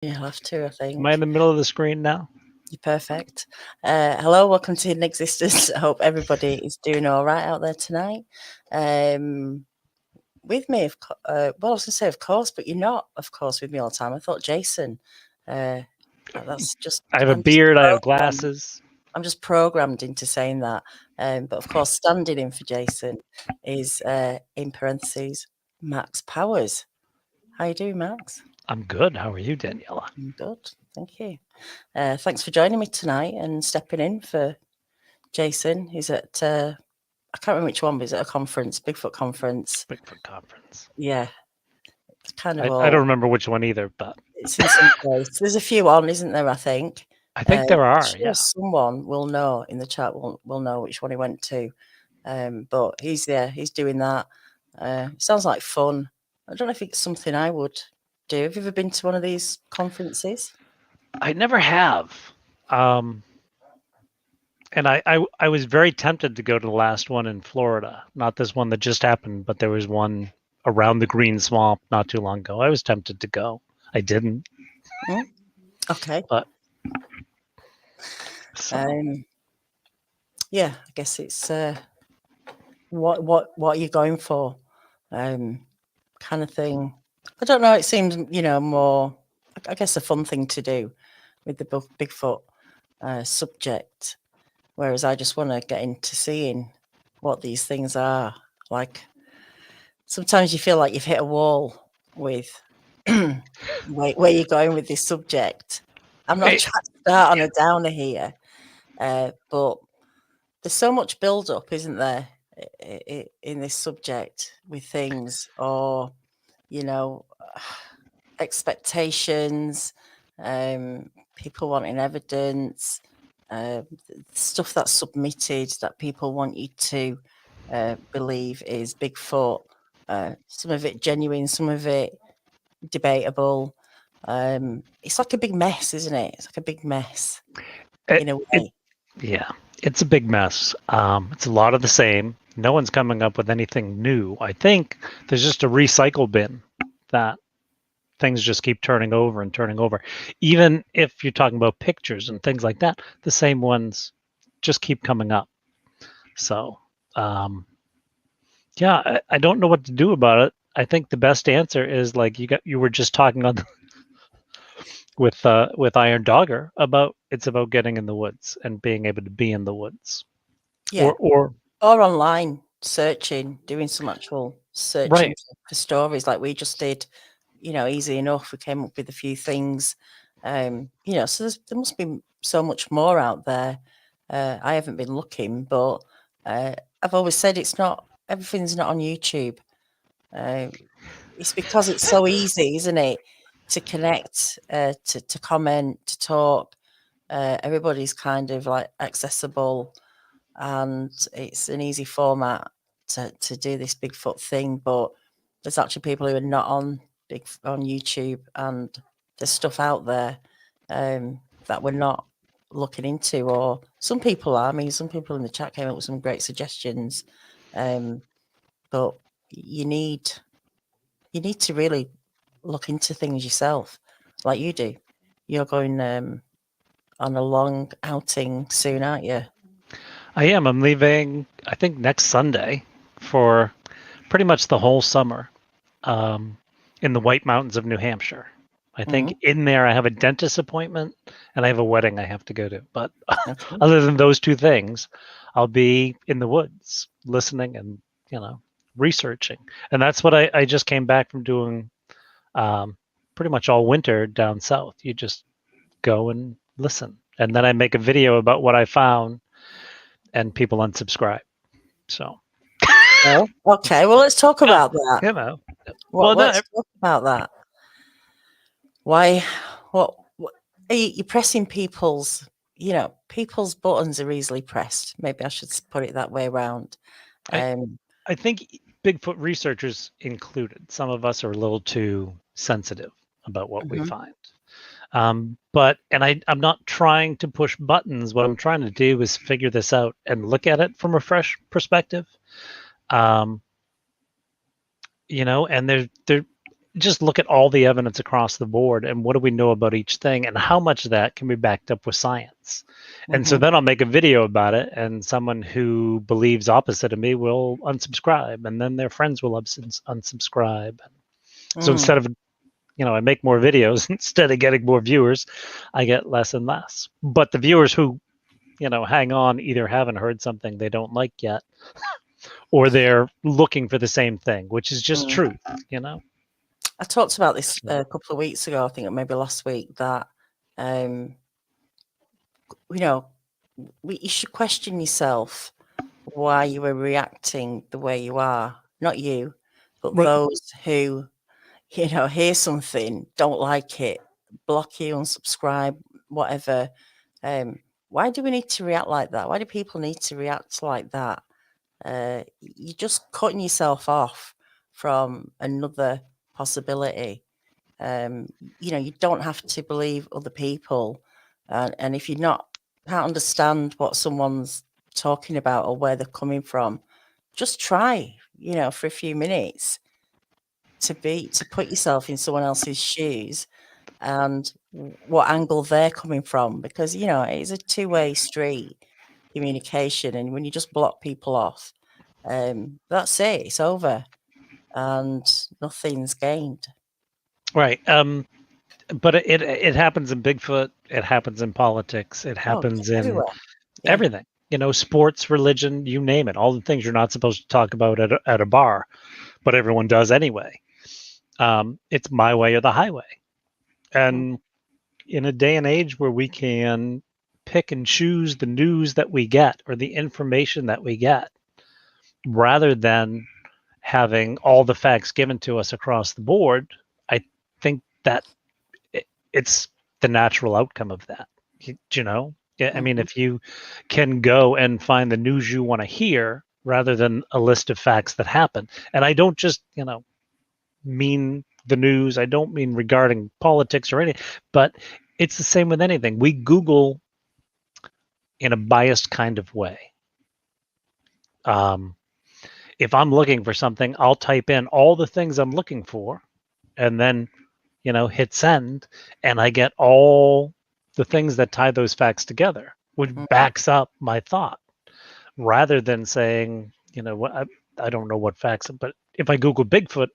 You'll have to, I think. Am I in the middle of the screen now? You're perfect. Hello, welcome to Hidden Existence. I hope everybody is doing all right out there tonight. With me, I was going to say, of course, but you're not, of course, with me all the time. I thought Jason. That's just. I have a beard. I have glasses. I'm just programmed into saying that. But of course, standing in for Jason is, in parentheses, Max Powers. How you doing, Max? I'm good. How are you, Daniela? I'm good, thank you. Thanks for joining me tonight and stepping in for Jason. He's at, I can't remember which one, but he's at a conference, Bigfoot conference. Bigfoot conference. Yeah. It's kind of I don't remember which one either, but it's in some place. There's a few on, isn't there, I think? I think there are, sure yeah. Someone will know in the chat, will know which one he went to. But he's there, he's doing that. Sounds like fun. I don't know if it's something I would do. Have you ever been to one of these conferences? I never have. And I was very tempted to go to the last one in Florida. Not this one that just happened, but there was one around the Green Swamp not too long ago. I was tempted to go. I didn't. Okay. But yeah, I guess it's what are you going for? Kind of thing. I don't know, it seems, more, I guess, a fun thing to do with the Bigfoot subject. Whereas I just want to get into seeing what these things are. Like, sometimes you feel like you've hit a wall with where you're going with this subject. I'm not trying to start on a downer here, but there's so much build-up, isn't there, in this subject with things, or, expectations, people wanting evidence, stuff that's submitted that people want you to believe is Bigfoot. Some of it genuine, some of it debatable. It's like a big mess, isn't it? It's like a big mess in a way. Yeah, it's a big mess. It's a lot of the same. No one's coming up with anything new. I think there's just a recycle bin that things just keep turning over and turning over. Even if you're talking about pictures and things like that, the same ones just keep coming up. So, yeah, I don't know what to do about it. I think the best answer is like you were just talking on with Iron Dogger about it's about getting in the woods and being able to be in the woods. Yeah. Or online searching, doing some actual searching right. for stories like we just did. Easy enough. We came up with a few things. So there must be so much more out there. I haven't been looking, but I've always said everything's not on YouTube. It's because it's so easy, isn't it, to connect, to comment, to talk. Everybody's kind of like accessible, and it's an easy format to do this Bigfoot thing. But there's actually people who are not on YouTube, and there's stuff out there that we're not looking into, or some people are. I mean, some people in the chat came up with some great suggestions, but you need to really look into things yourself, like you do. You're going on a long outing soon, aren't you? I am. I'm leaving, I think, next Sunday for pretty much the whole summer in the White Mountains of New Hampshire. I think in there I have a dentist appointment and I have a wedding I have to go to. But other than those two things, I'll be in the woods listening and, researching. And that's what I just came back from doing pretty much all winter down south. You just go and listen. And then I make a video about what I found and people unsubscribe. So. Oh, okay. Well, let's talk about that. Let's talk about that. Why? What you're pressing people's buttons are easily pressed. Maybe I should put it that way around. I think Bigfoot researchers included. Some of us are a little too sensitive about what we find. I'm not trying to push buttons. What I'm trying to do is figure this out and look at it from a fresh perspective. And just look at all the evidence across the board and what do we know about each thing and how much of that can be backed up with science. And so then I'll make a video about it, and someone who believes opposite of me will unsubscribe, and then their friends will unsubscribe. So instead of, I make more videos, instead of getting more viewers, I get less and less. But the viewers who, hang on, either haven't heard something they don't like yet, or they're looking for the same thing, which is just truth, I talked about this a couple of weeks ago, I think maybe last week, that, you should question yourself why you were reacting the way you are. Not you, but those who, hear something, don't like it, block you, unsubscribe, whatever. Why do we need to react like that? Why do people need to react like that? You're just cutting yourself off from another possibility. You don't have to believe other people, and if you can't understand what someone's talking about or where they're coming from, just try, for a few minutes to put yourself in someone else's shoes and what angle they're coming from, because it's a two-way street communication, and when you just block people off, that's it, it's over and nothing's gained. Right. But it happens in Bigfoot, it happens in politics, it happens in everywhere. everything. Sports, religion, you name it. All the things you're not supposed to talk about at a bar, but everyone does anyway. It's my way or the highway. And in a day and age where we can pick and choose the news that we get or the information that we get, rather than having all the facts given to us across the board, I think that it's the natural outcome of that. I mean, if you can go and find the news you want to hear rather than a list of facts that happen. And I don't just, mean the news. I don't mean regarding politics or anything, but it's the same with anything. We Google in a biased kind of way. If I'm looking for something, I'll type in all the things I'm looking for and then, hit send, and I get all the things that tie those facts together, which backs up my thought, rather than saying, what, I don't know what facts, but if I Google Bigfoot,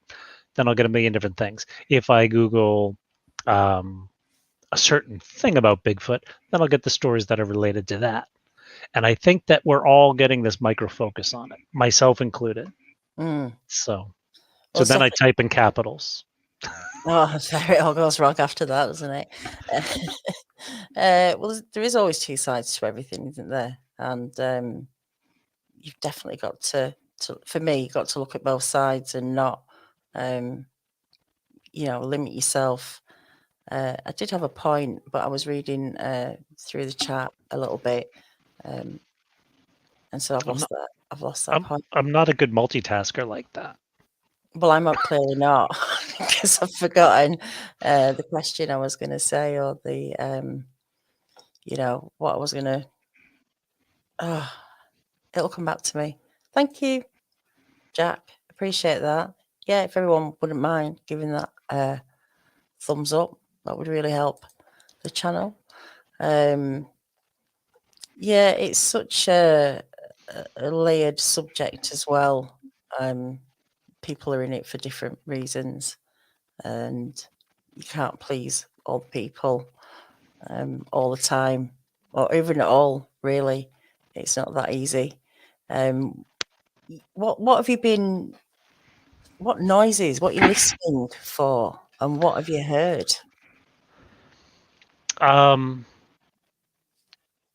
then I'll get a million different things. If I Google a certain thing about Bigfoot, then I'll get the stories that are related to that. And I think that we're all getting this micro focus on it, myself included. So then I type in capitals. Oh, it all goes wrong after that, doesn't it? Well, there is always two sides to everything, isn't there? And you've definitely got to, for me, you've got to look at both sides and not, limit yourself. I did have a point, but I was reading through the chat a little bit, and so I've lost that point. I'm not a good multitasker like that. Well, I'm clearly not, because I've forgotten the question I was going to say, or the, what I was going to. It'll come back to me. Thank you, Jack. Appreciate that. Yeah, if everyone wouldn't mind giving that thumbs up, that would really help the channel. Yeah, it's such a layered subject as well. People are in it for different reasons, and you can't please all the people all the time, or even at all, really. It's not that easy. What have you been, what noises, what are you listening for, and what have you heard?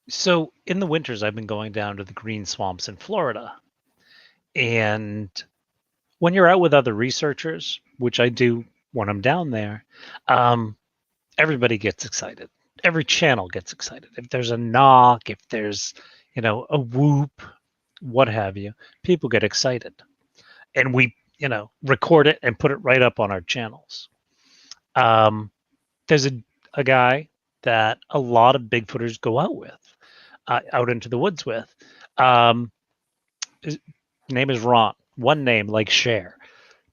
So in the winters, I've been going down to the green swamps in Florida. And when you're out with other researchers, which I do when I'm down there, everybody gets excited. Every channel gets excited. If there's a knock, if there's, a whoop, what have you, people get excited. And we, record it and put it right up on our channels. There's a guy that a lot of Bigfooters go out with, out into the woods with. His name is Ron. One name like Cher,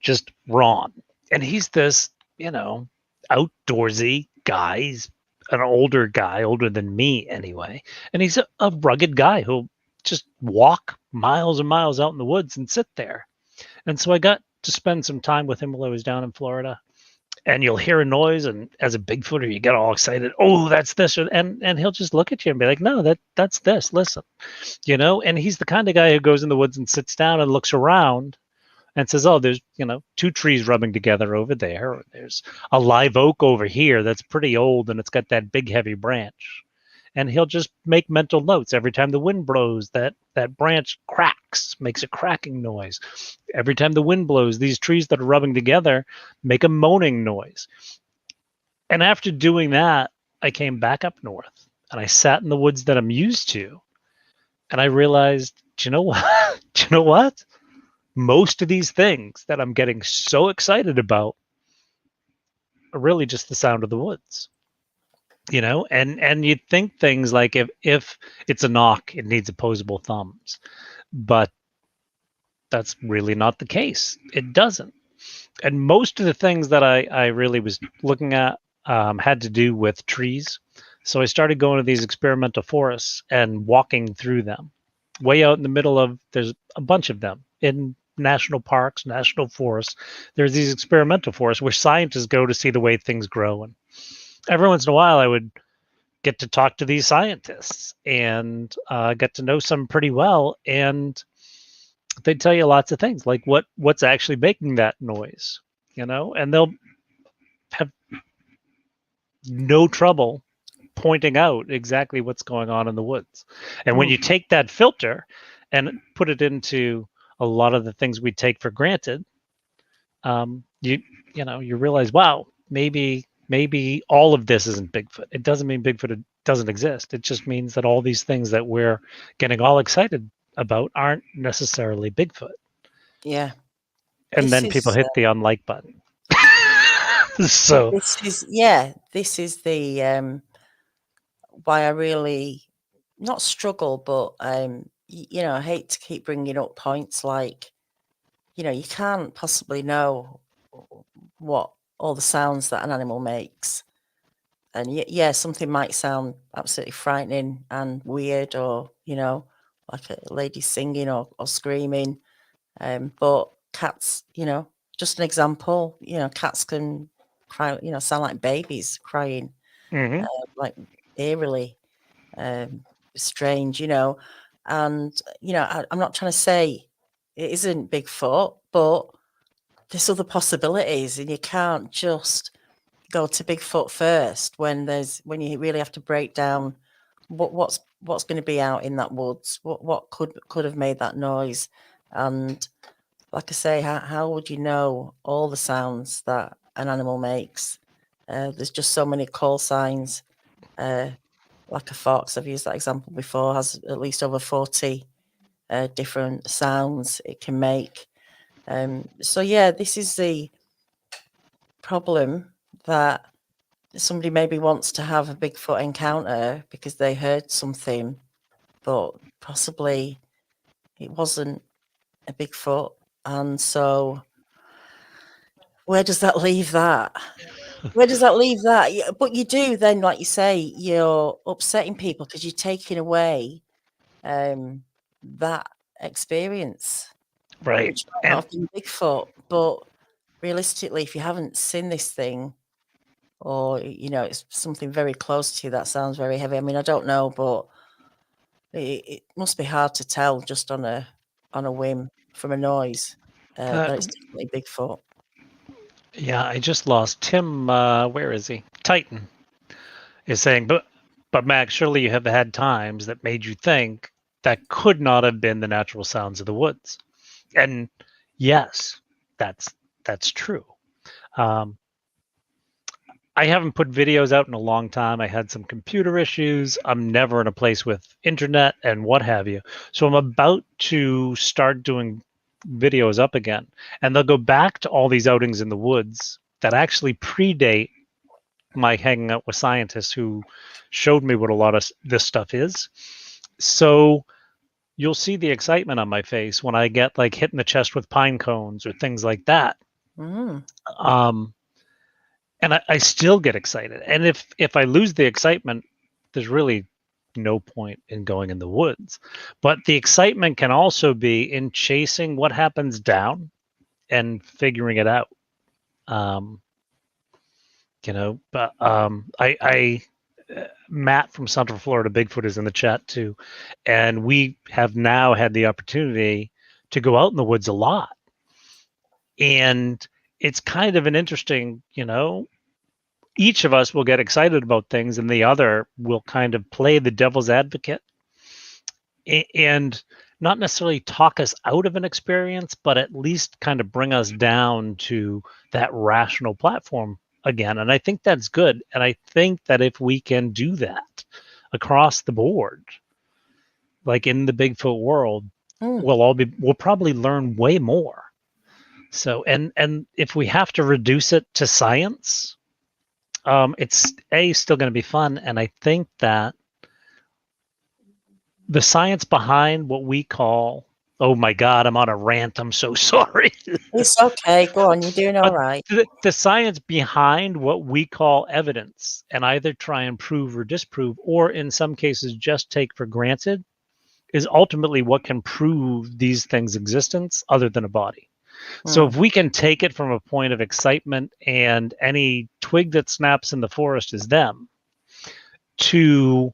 just Ron. And he's this, outdoorsy guy. He's an older guy, older than me anyway. And he's a rugged guy who'll just walk miles and miles out in the woods and sit there. And so I got to spend some time with him while I was down in Florida. And you'll hear a noise, and as a Bigfooter, you get all excited. Oh, that's this, and he'll just look at you and be like, "No, that's this. Listen," And he's the kind of guy who goes in the woods and sits down and looks around and says, "Oh, there's two trees rubbing together over there. Or there's a live oak over here that's pretty old and it's got that big heavy branch." And he'll just make mental notes. Every time the wind blows, that branch cracks, makes a cracking noise. Every time the wind blows, these trees that are rubbing together make a moaning noise. And after doing that, I came back up north and I sat in the woods that I'm used to. And I realized, do you know what? Do you know what? Most of these things that I'm getting so excited about are really just the sound of the woods. And you'd think things like if it's a knock, it needs opposable thumbs, but that's really not the case. It doesn't. And most of the things that I really was looking at had to do with trees. So I started going to these experimental forests and walking through them. Way out in the middle of, there's a bunch of them in national parks, national forests. There's these experimental forests where scientists go to see the way things grow. And every once in a while, I would get to talk to these scientists and get to know some pretty well. And they'd tell you lots of things, like what's actually making that noise, and they'll have no trouble pointing out exactly what's going on in the woods. And when you take that filter and put it into a lot of the things we take for granted, you realize, wow, maybe all of this isn't Bigfoot. It doesn't mean Bigfoot doesn't exist. It just means that all these things that we're getting all excited about aren't necessarily Bigfoot. Yeah. And then people hit the unlike button. So this is the why I really not struggle, but I hate to keep bringing up points like, you can't possibly know what all the sounds that an animal makes. And yeah, something might sound absolutely frightening and weird, or, like a lady singing or screaming. But cats, just an example, cats can cry, sound like babies crying, like eerily strange, and, I'm not trying to say it isn't Bigfoot, but there's other possibilities, and you can't just go to Bigfoot first when you really have to break down what's going to be out in that woods, what could have made that noise. And like I say, how would you know all the sounds that an animal makes? There's just so many call signs. Like a fox, I've used that example before, has at least over 40 different sounds it can make. So yeah, this is the problem, that somebody maybe wants to have a Bigfoot encounter because they heard something, but possibly it wasn't a Bigfoot. And so where does that leave that? Where does that leave that? But you do then, like you say, you're upsetting people because you're taking away that experience. right. Which might not have been Bigfoot, but realistically, if you haven't seen this thing, or it's something very close to you that sounds very heavy. I mean, I don't know, but it must be hard to tell just on a whim from a noise that it's definitely Bigfoot. Yeah, I just lost Tim. Where is he? Titan is saying, but Max, surely you have had times that made you think that could not have been the natural sounds of the woods. And yes, that's true. I haven't put videos out in a long time. I had some computer issues. I'm never in a place with internet and what have you. So I'm about to start doing videos up again. And they'll go back to all these outings in the woods that actually predate my hanging out with scientists who showed me what a lot of this stuff is. So you'll see the excitement on my face when I get like hit in the chest with pine cones or things like that, Mm. And I still get excited. And if I lose the excitement, there's really no point in going in the woods. But the excitement can also be in chasing what happens down and figuring it out. But Matt from Central Florida Bigfoot is in the chat too, and we have now had the opportunity to go out in the woods a lot, and it's kind of an interesting, each of us will get excited about things, and the other will kind of play the devil's advocate, and not necessarily talk us out of an experience, but at least kind of bring us down to that rational platform again. And I think that's good. And I think that if we can do that across the board, like in the Bigfoot world, we'll probably learn way more. So, and if we have to reduce it to science, it's still going to be fun. And I think that the science behind what we call, oh my God, I'm on a rant, I'm so sorry. It's okay. Go on. You're doing all right. The science behind what we call evidence, and either try and prove or disprove, or in some cases just take for granted, is ultimately what can prove these things' existence other than a body. So if we can take it from a point of excitement and any twig that snaps in the forest is them, to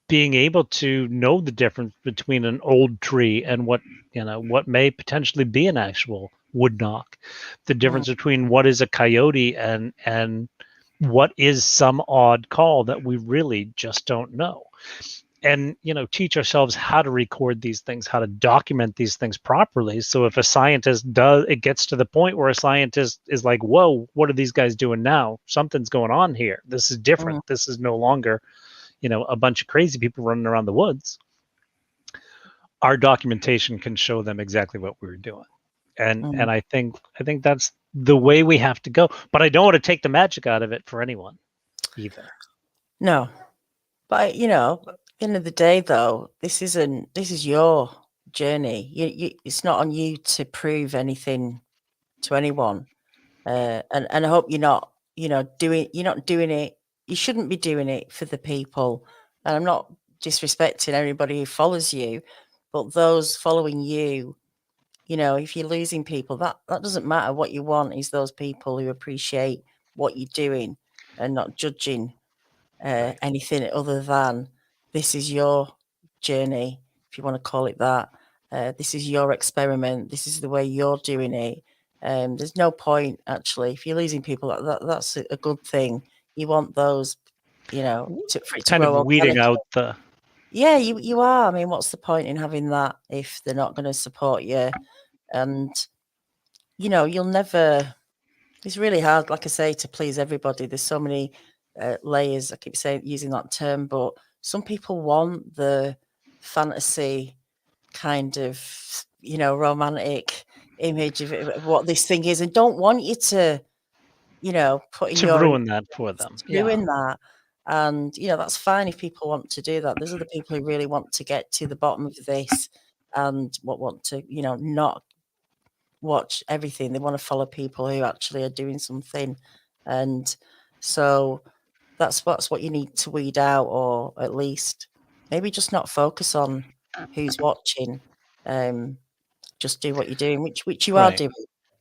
being able to know the difference between an old tree and what may potentially be an actual wood knock, the difference between what is a coyote and what is some odd call that we really just don't know, and teach ourselves how to record these things, how to document these things properly. So if a scientist it gets to the point where a scientist is like, whoa, what are these guys doing now? Something's going on here. This is different. This is no longer a bunch of crazy people running around the woods. Our documentation can show them exactly what we were doing. And I think that's the way we have to go. But I don't want to take the magic out of it for anyone either. No. But, at the end of the day, though, this is your journey. It's not on you to prove anything to anyone. And I hope you're not doing it. You shouldn't be doing it for the people. And I'm not disrespecting everybody who follows you, but those following you, if you're losing people, that doesn't matter. What you want is those people who appreciate what you're doing and not judging anything other than this is your journey, if you want to call it that. This is your experiment. This is the way you're doing it. There's no point, actually. If you're losing people, that's a good thing. You want those, for it to kind grow of weeding out the. Yeah, you are. I mean, what's the point in having that if they're not going to support you? And you'll never. It's really hard, like I say, to please everybody. There's so many layers. I keep using that term, but some people want the fantasy kind of romantic image of what this thing is, and don't want you to put in your ruin that for them. Ruin that. And that's fine if people want to do that. There's other people who really want to get to the bottom of this and want to not watch everything. They want to follow people who actually are doing something, and so that's what you need to weed out, or at least maybe just not focus on who's watching. Just do what you're doing, which you are doing.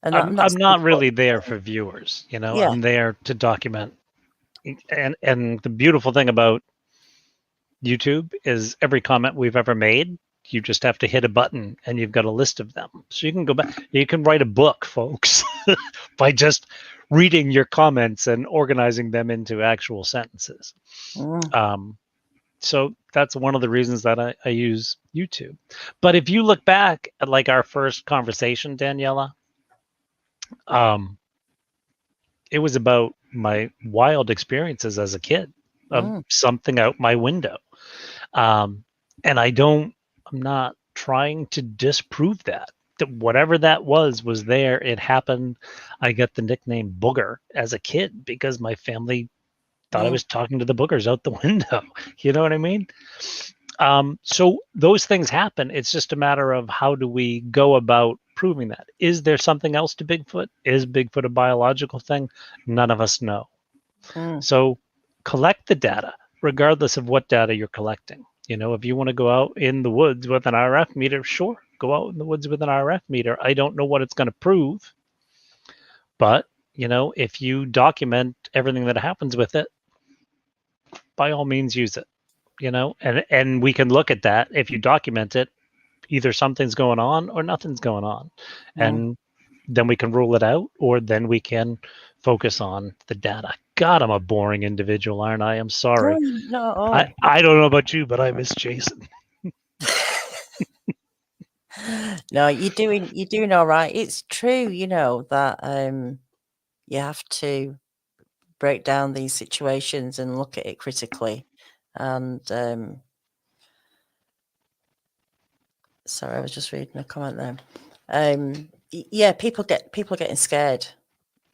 And I'm not really there for viewers, Yeah. I'm there to document. And the beautiful thing about YouTube is every comment we've ever made, you just have to hit a button and you've got a list of them. So you can go back, you can write a book, folks, by just reading your comments and organizing them into actual sentences. So that's one of the reasons that I use YouTube. But if you look back at like our first conversation, Daniela, it was about my wild experiences as a kid of something out my window. And I'm not trying to disprove that whatever that was there. It happened. I got the nickname Booger as a kid because my family thought I was talking to the boogers out the window. You know what I mean? So those things happen. It's just a matter of how do we go about proving that. Is there something else to Bigfoot? Is Bigfoot a biological thing? None of us know. So collect the data, regardless of what data you're collecting. If you want to go out in the woods with an RF meter, sure, go out in the woods with an RF meter. I don't know what it's going to prove, but if you document everything that happens with it, by all means use it. And we can look at that. If you document it, either something's going on or nothing's going on, and then we can rule it out, or then we can focus on the data. God, I'm a boring individual, aren't I? I'm sorry. No, at all. I don't know about you, but I miss Jason. No, you're doing all right. It's true, that you have to break down these situations and look at it critically. And sorry, I was just reading a comment there. Yeah, people getting scared,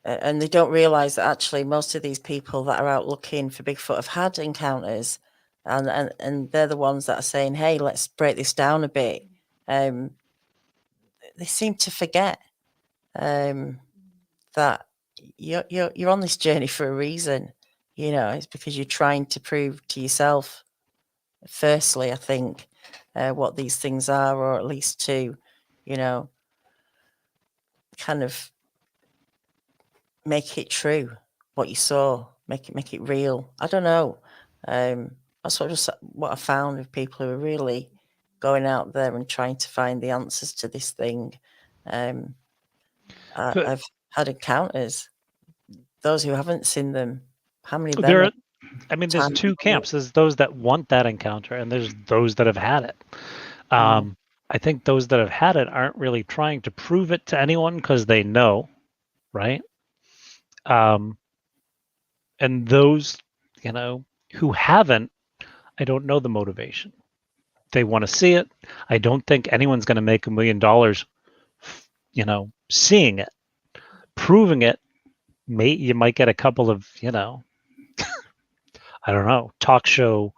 and they don't realize that actually most of these people that are out looking for Bigfoot have had encounters, and they're the ones that are saying, "Hey, let's break this down a bit." They seem to forget that you're on this journey for a reason. It's because you're trying to prove to yourself, firstly, I think, what these things are, or at least to, kind of make it true what you saw, make it real. I don't know. That's what I found with people who are really going out there and trying to find the answers to this thing. I've had encounters. Those who haven't seen them, how many of them? There's two camps. There's those that want that encounter, and there's those that have had it. I think those that have had it aren't really trying to prove it to anyone because they know, right? And those, who haven't, I don't know the motivation. They want to see it. I don't think anyone's going to make $1 million, seeing it. Proving it, you might get a couple of, I don't know, talk show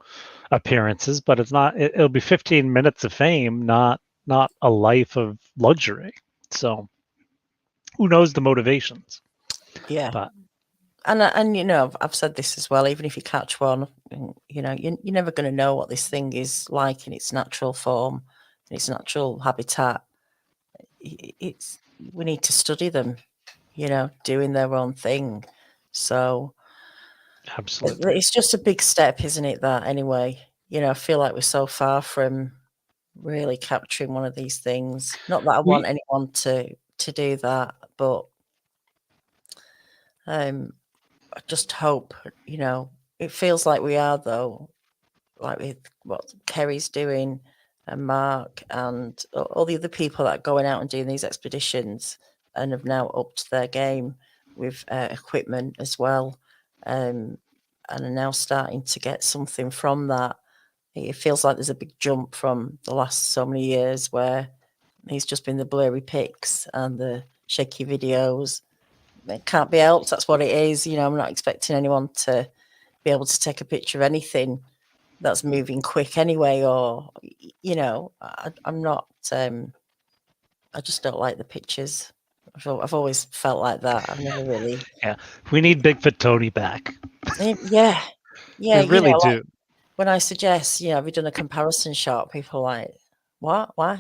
appearances, but it's not. It'll be 15 minutes of fame, not a life of luxury. So, who knows the motivations? Yeah, but and I've said this as well. Even if you catch one, you're never going to know what this thing is like in its natural form, in its natural habitat. We need to study them, doing their own thing. So absolutely, it's just a big step, isn't it? That anyway, I feel like we're so far from really capturing one of these things. Not that I want anyone to do that, but I just hope, it feels like we are, though, like with what Kerry's doing and Mark and all the other people that are going out and doing these expeditions and have now upped their game with equipment as well, and are now starting to get something from that. It feels like there's a big jump from the last so many years where it's just been the blurry pics and the shaky videos. It can't be helped. That's what it is. I'm not expecting anyone to be able to take a picture of anything that's moving quick anyway, or I'm not. I just don't like the pictures. I've always felt like that. I've never really. Yeah, we need Bigfoot Tony back. Yeah. We really do. Like when I suggest, have you done a comparison shot? People are like, what? Why?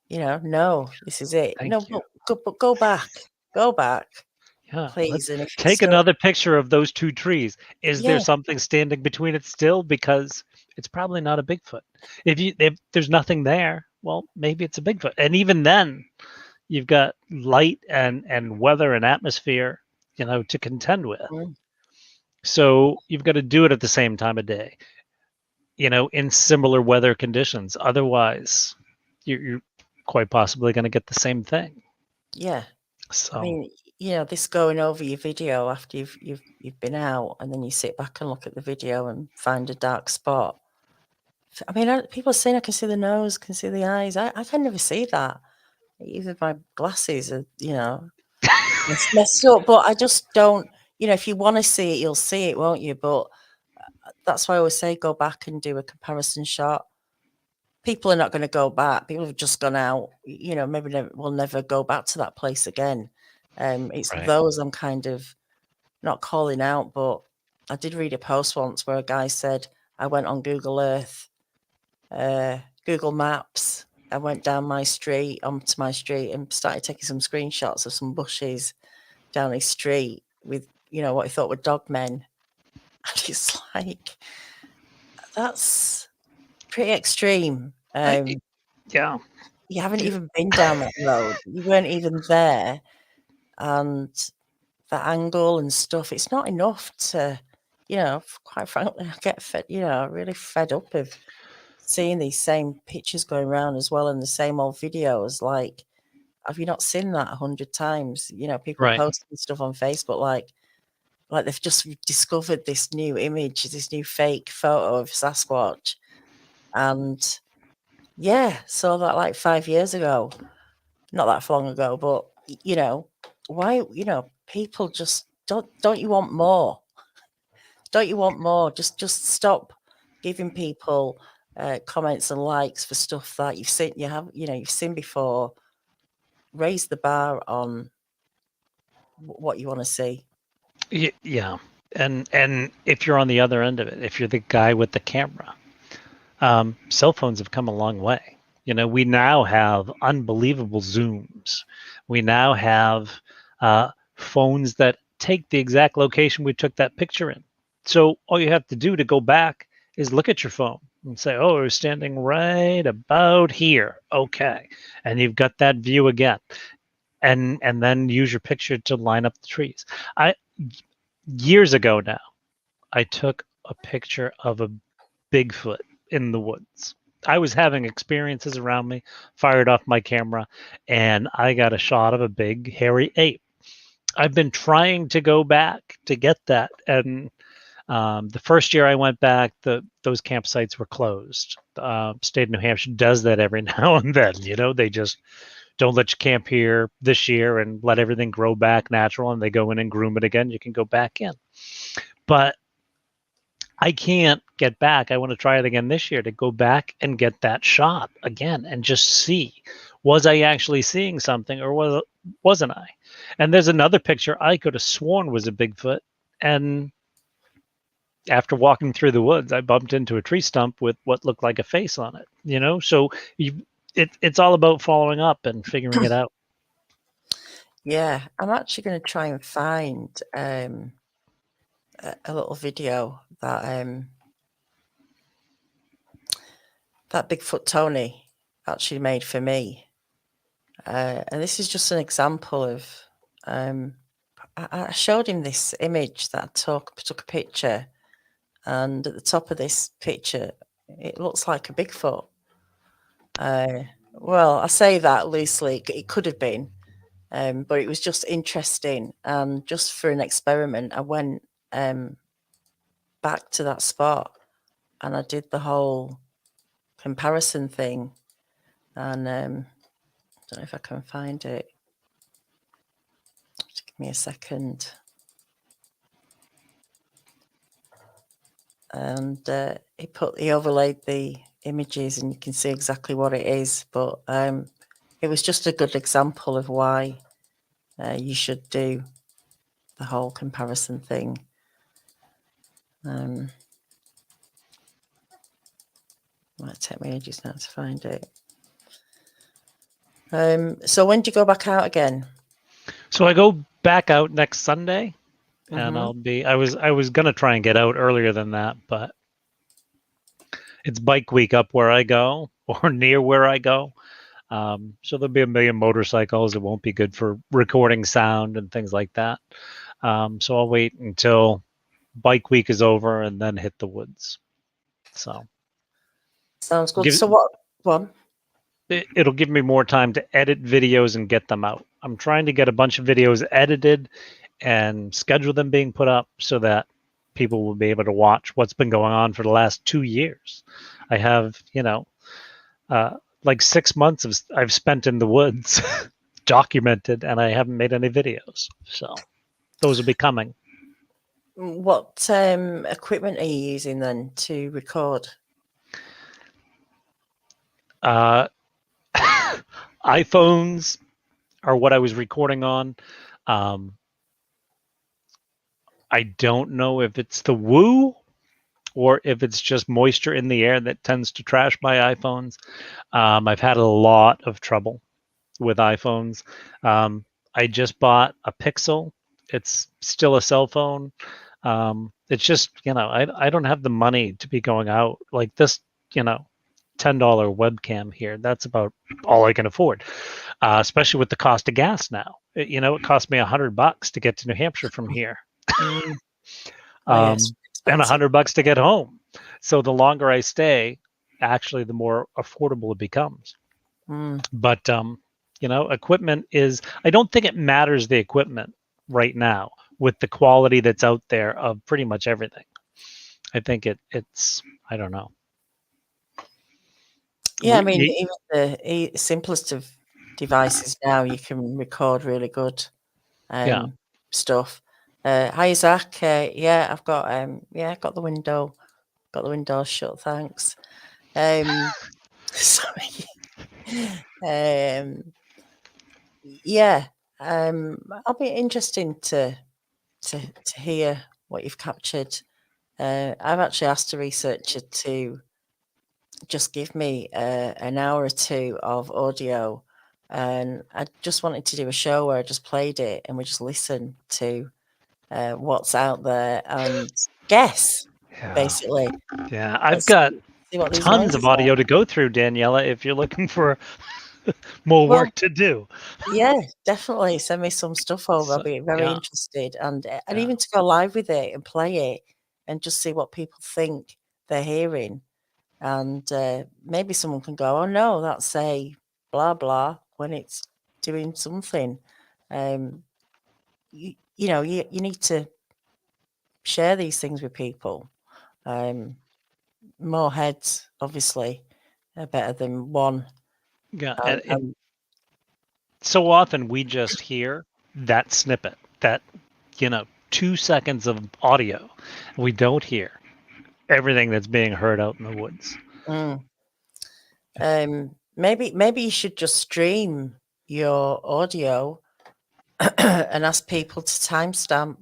No, this is it. Thank you. But go back. Go back. Yeah, please. And if take another picture of those two trees. Is there something standing between it still? Because it's probably not a Bigfoot. If there's nothing there, well, maybe it's a Bigfoot. And even then, you've got light and weather and atmosphere, to contend with. So you've got to do it at the same time of day, in similar weather conditions. Otherwise, you're quite possibly going to get the same thing. Yeah. So I mean, this going over your video after you've been out, and then you sit back and look at the video and find a dark spot. I mean, people are saying I can see the nose, can see the eyes. I can never see that. Even my glasses are, messed up. But I just don't. If you want to see it, you'll see it, won't you? But that's why I always say go back and do a comparison shot. people are not going to go back. People have just gone out, you know, maybe will never go back to that place again. It's Right. those I'm kind of not calling out, but I did read a post once where a guy said, I went on Google Earth, Google Maps. I went down my street, onto my street, and started taking some screenshots of some bushes down his street with, you know, what he thought were dog men. And it's like, that's pretty extreme. Yeah. You haven't even been down that road. You weren't even there. And the angle and stuff, it's not enough to, you know, quite frankly, I get fed, you know, really fed up of seeing these same pictures going around as well and the same old videos. Like, have you not seen that 100 times? You know, people Right. posting stuff on Facebook like they've just discovered this new image, this new fake photo of Sasquatch. And yeah, saw that like 5 years ago. Not that long ago, but you know, why, you know, people just don't you want more? Don't you want more? Just stop giving people comments and likes for stuff that you've seen, you've seen before. Raise the bar on what you want to see. Yeah. And if you're on the other end of it, if you're the guy with the camera, cell phones have come a long way. You know, we now have unbelievable zooms. We now have phones that take the exact location we took that picture in. So all you have to do to go back is look at your phone and say, oh, we're standing right about here. Okay. And you've got that view again. And then use your picture to line up the trees. Years ago now, I took a picture of a Bigfoot in the woods. I was having experiences around me, fired off my camera, and I got a shot of a big hairy ape. I've been trying to go back to get that, and the first year I went back, those campsites were closed. State of New Hampshire does that every now and then. You know, they just don't let you camp here this year and let everything grow back natural, and they go in and groom it again. You can go back in, but I can't get back. I want to try it again this year to go back and get that shot again and just see, was I actually seeing something or wasn't I? And there's another picture I could have sworn was a Bigfoot. And after walking through the woods, I bumped into a tree stump with what looked like a face on it, you know? So it's all about following up and figuring it out. Yeah, I'm actually going to try and find a little video that Bigfoot Tony actually made for me. And this is just an example of, I showed him this image that I took a picture, and at the top of this picture, it looks like a Bigfoot. Well, I say that loosely, it could have been, but it was just interesting. And just for an experiment, I went back to that spot and I did the whole comparison thing. And I don't know if I can find it. Just give me a second. And he overlaid the images, and you can see exactly what it is. But it was just a good example of why you should do the whole comparison thing. Might take me ages now to find it. So when do you go back out again? So I go back out next Sunday, and I was gonna try and get out earlier than that, but it's bike week up where I go or near where I go. So there'll be a million motorcycles. It won't be good for recording sound and things like that. So I'll wait until bike week is over and then hit the woods. So sounds good. So what one? It'll give me more time to edit videos and get them out. I'm trying to get a bunch of videos edited and schedule them being put up so that people will be able to watch what's been going on for the last 2 years. I have, like 6 months I've spent in the woods documented, and I haven't made any videos. So those will be coming. What equipment are you using then to record? Uh, iPhones are what I was recording on. I don't know if it's the Woo or if it's just moisture in the air that tends to trash my iPhones. I've had a lot of trouble with iPhones. I just bought a Pixel. It's still a cell phone. It's just, I don't have the money to be going out like this, $10 webcam here. That's about all I can afford, especially with the cost of gas now. It cost me $100 to get to New Hampshire from here. Mm. Oh yes, And expensive. $100 to get home. So the longer I stay, actually, the more affordable it becomes. Mm. But equipment is. I don't think it matters the equipment right now with the quality that's out there of pretty much everything. I think it's. I don't know. Yeah, I mean, even the simplest of devices now, you can record really good Yeah. stuff. Hi Zach. Yeah, I've got got the window shut. Thanks. Sorry. Yeah. I'll be interesting to hear what you've captured. I've actually asked a researcher to just give me an hour or two of audio, and I just wanted to do a show where I just played it and we just listen to what's out there and guess, basically. Yeah, I've Let's got see what these tons of noises are. audio to go through, Daniela, if you're looking for more Well, work to do. yeah, definitely send me some stuff over. I'll So, be very yeah, interested, and yeah. even to go live with it and play it and just see what people think they're hearing. And maybe someone can go, oh no, that's a blah blah when it's doing something. You need to share these things with people. More heads, obviously, are better than one. Yeah, and so often we just hear that snippet, that 2 seconds of audio. We don't hear everything that's being heard out in the woods. Maybe you should just stream your audio and ask people to timestamp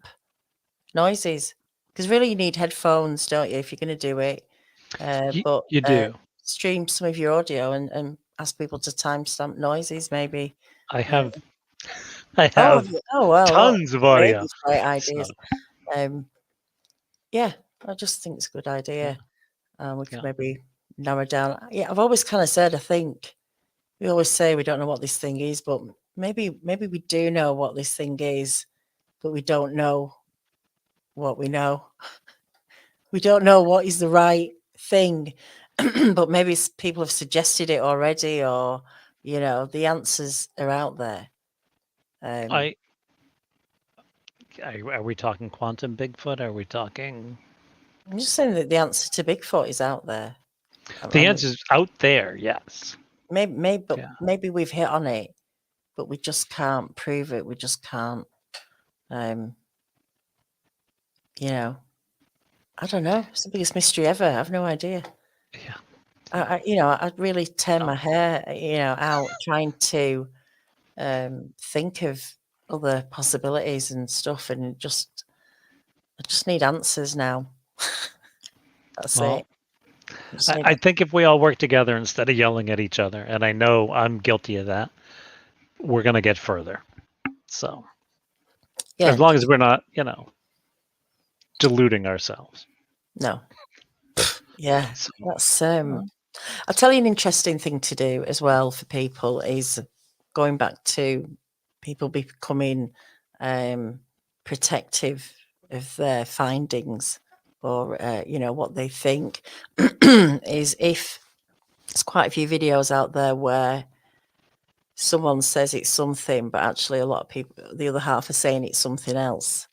noises, because really you need headphones, don't you, if you're going to do it? But You do. stream some of your audio and ask people to timestamp noises, maybe. I Uh, have well, tons of audio. great So, ideas. Yeah, I just think it's a good idea. We could maybe narrow down. Yeah, I've always kind of said, I think we always say we don't know what this thing is, but maybe we do know what this thing is, but we don't know what we know. We don't know what is the right thing, but maybe people have suggested it already, or the answers are out there. Are we talking quantum Bigfoot? Are we talking? I'm just saying that the answer to Bigfoot is out there. The answer is out there. Yes. Maybe we've hit on it, but we just can't prove it. We just can't. I don't know. It's the biggest mystery ever. I have no idea. Yeah. I'd really tear my hair, out trying to think of other possibilities and stuff, and I just need answers now. That's it. I think if we all work together instead of yelling at each other, and I know I'm guilty of that, we're going to get further. So, as long as we're not, deluding ourselves. No. Yeah, that's I'll tell you an interesting thing to do as well for people is going back to people becoming protective of their findings, or what they think. Is if there's quite a few videos out there where someone says it's something, but actually a lot of people, the other half, are saying it's something else.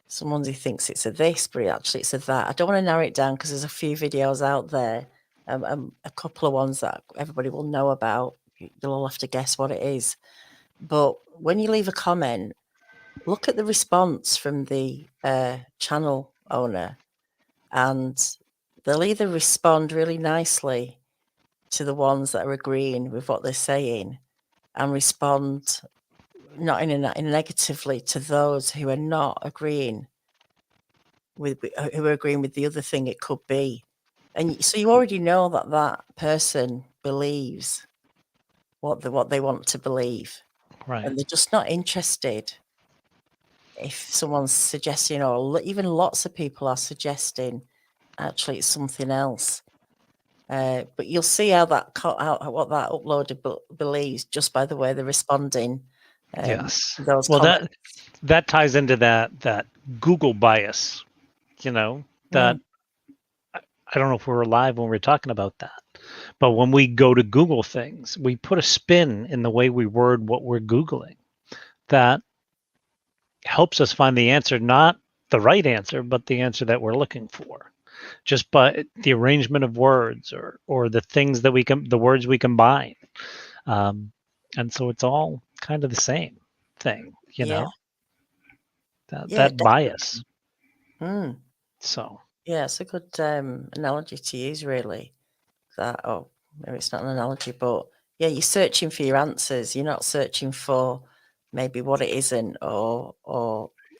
Someone who thinks it's a this, but actually it's a that. I don't want to narrow it down because there's a few videos out there, a couple of ones that everybody will know about. You'll all have to guess what it is. But when you leave a comment, look at the response from the channel owner, and they'll either respond really nicely to the ones that are agreeing with what they're saying and respond not in a negatively to those who are not agreeing with who are agreeing with the other thing it could be. And so you already know that that person believes what they want to believe, Right. and they're just not interested. If someone's suggesting, or even lots of people are suggesting, actually it's something else. But you'll see how that what that uploader believes just by the way they're responding. Yes. Those Well, comments. that ties into that Google bias, that I don't know if we're alive when we're talking about that, but when we go to Google things, we put a spin in the way we word what we're Googling that helps us find the answer, not the right answer, but the answer that we're looking for, just by the arrangement of words or the things that the words we combine. And so it's all kind of the same thing, Yeah. that bias. Mm. So yeah, it's a good analogy to use, really. That, oh, maybe it's not an analogy, but yeah, you're searching for your answers. You're not searching for maybe what it isn't, or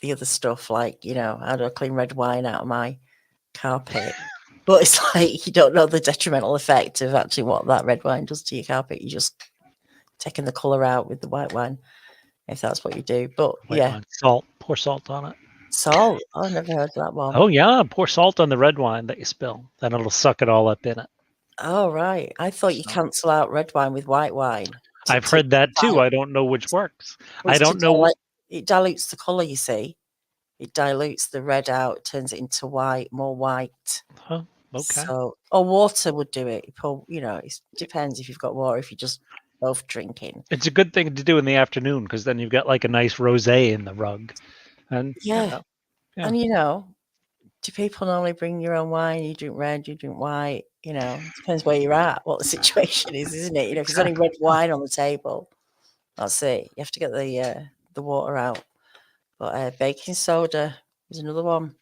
the other stuff like, how do I clean red wine out of my carpet? But it's like you don't know the detrimental effect of actually what that red wine does to your carpet. You're just taking the colour out with the white wine, if that's what you do. But white wine, salt, pour salt on it. Salt? I never heard that one. Oh yeah, pour salt on the red wine that you spill. Then it'll suck it all up in it. Oh, right. I thought you cancel out red wine with white wine. I've heard that too. I don't know which works. I don't know. It dilutes the colour, you see. It dilutes the red out, turns it into white, more white. Huh, okay. So, or water would do it. It depends if you've got water, if you're just both drinking. It's a good thing to do in the afternoon because then you've got like a nice rosé in the rug. And yeah. And do people normally bring your own wine? You drink red, you drink white. Depends where you're at, what the situation is, isn't it? If there's only red wine on the table, that's it. You have to get the water out. But baking soda is another one.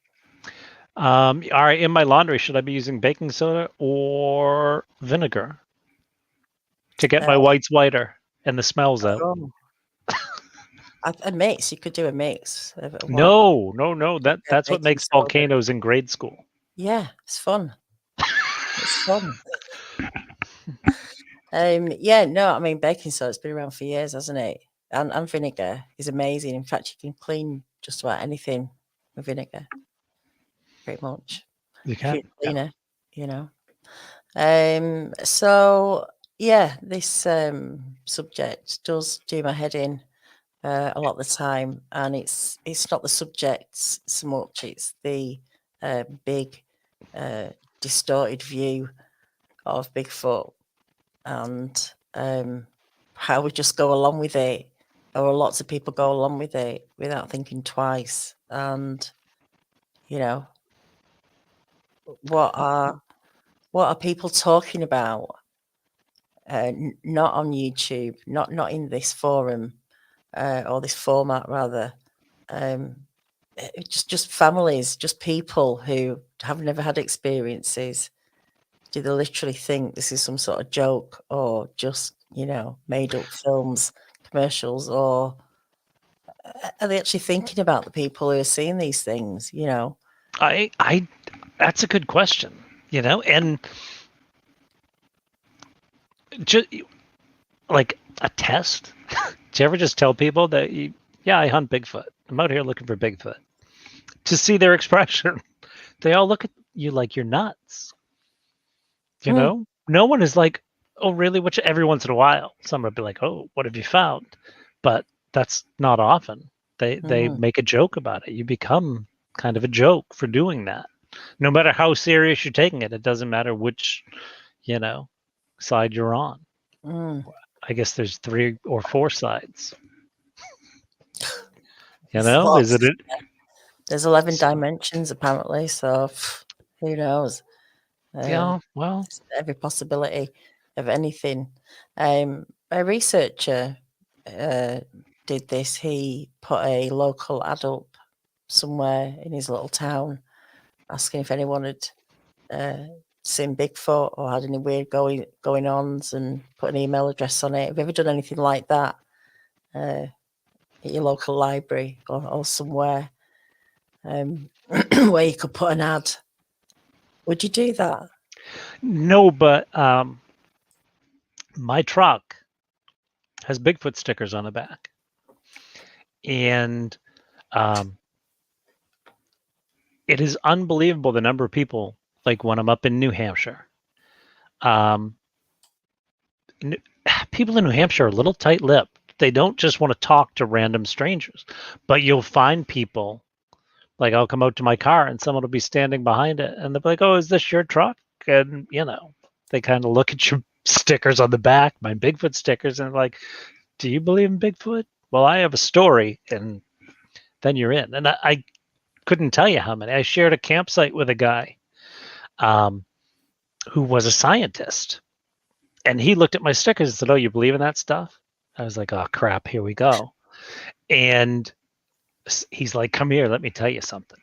All right, in my laundry, should I be using baking soda or vinegar to get my whites whiter and the smells out? A mix. You could do a mix. No. That's what makes volcanoes in grade school. Yeah, it's fun. It's fun. Baking soda's been around for years, hasn't it? And vinegar is amazing. In fact, you can clean just about anything with vinegar, pretty much. You can. Cleaner, So yeah, this subject does do my head in a lot of the time, and it's not the subjects so much; it's the big distorted view of Bigfoot and how we just go along with it, or lots of people go along with it without thinking twice. And what are people talking about? Not on YouTube, not in this forum or this format, rather. Just families, just people who have never had experiences. Do they literally think this is some sort of joke, or just made up films, commercials, or are they actually thinking about the people who are seeing these things? I that's a good question. And just like a test. Do you ever just tell people that I hunt Bigfoot. I'm out here looking for Bigfoot. To see their expression, they all look at you like you're nuts. No one is like, oh really? Which every once in a while, some will be like, oh, what have you found? But that's not often. They make a joke about it. You become kind of a joke for doing that. No matter how serious you're taking it, it doesn't matter which, side you're on. I guess there's 3 or 4 sides. Is it? There's 11 dimensions apparently, so who knows? Well, every possibility of anything. A researcher did this. He put a local adult somewhere in his little town, asking if anyone had seen Bigfoot or had any weird going ons and put an email address on it? Have you ever done anything like that at your local library or somewhere where you could put an ad? Would you do that? No, but my truck has Bigfoot stickers on the back, and it is unbelievable the number of people, like when I'm up in New Hampshire. People in New Hampshire are a little tight-lipped. They don't just want to talk to random strangers, but you'll find people, like I'll come out to my car and someone will be standing behind it and they'll be like, "Oh, is this your truck?" And, they kind of look at your stickers on the back, my Bigfoot stickers, and like, "Do you believe in Bigfoot?" Well, I have a story, and then you're in. And I couldn't tell you how many. I shared a campsite with a guy who was a scientist. And he looked at my stickers and said, "Oh, you believe in that stuff?" I was like, "Oh, crap, here we go." And he's like, "Come here, let me tell you something."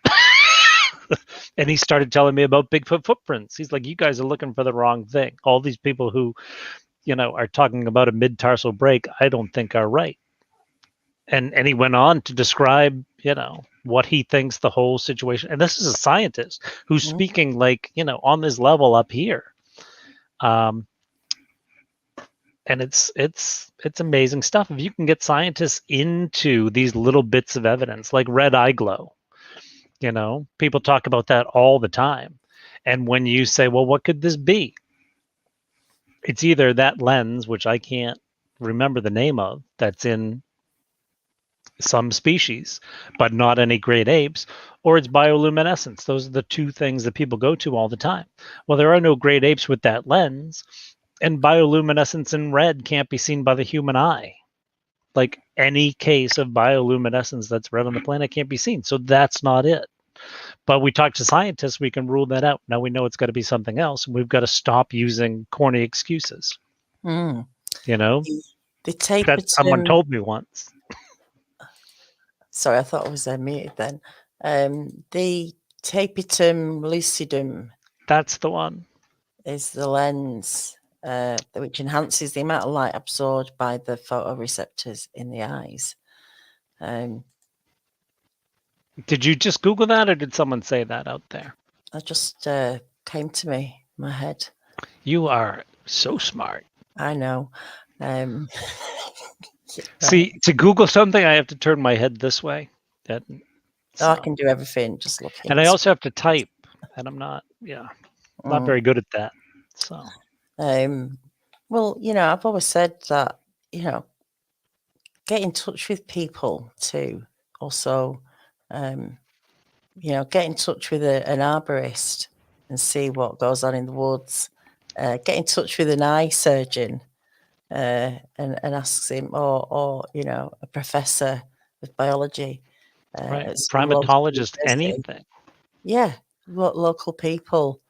And he started telling me about Bigfoot footprints. He's like, "You guys are looking for the wrong thing. All these people who, are talking about a mid-tarsal break, I don't think are right." And he went on to describe, what he thinks the whole situation. And this is a scientist who's speaking like, on this level up here. And it's amazing stuff. If you can get scientists into these little bits of evidence, like red eye glow, people talk about that all the time. And when you say, well, what could this be? It's either that lens, which I can't remember the name of, that's in some species, but not any great apes, or it's bioluminescence. Those are the two things that people go to all the time. Well, there are no great apes with that lens. And bioluminescence in red can't be seen by the human eye. Like any case of bioluminescence that's red on the planet can't be seen. So that's not it. But we talk to scientists, we can rule that out. Now we know it's got to be something else. We've got to stop using corny excuses. The tapetum, that someone told me once. Sorry, I thought I was muted then. The tapetum lucidum. That's the one. Is the lens. Which enhances the amount of light absorbed by the photoreceptors in the eyes. Did you just Google that, or did someone say that out there? That just came to me in my head. You are so smart. I know. See, to Google something, I have to turn my head this way. I can do everything just looking. And I also have to type, and I'm not very good at that. So. Well, I've always said that, get in touch with people too. Also, get in touch with an arborist and see what goes on in the woods. Get in touch with an eye surgeon and ask him, or a professor of biology. Right, primatologist, anything. Yeah, local people.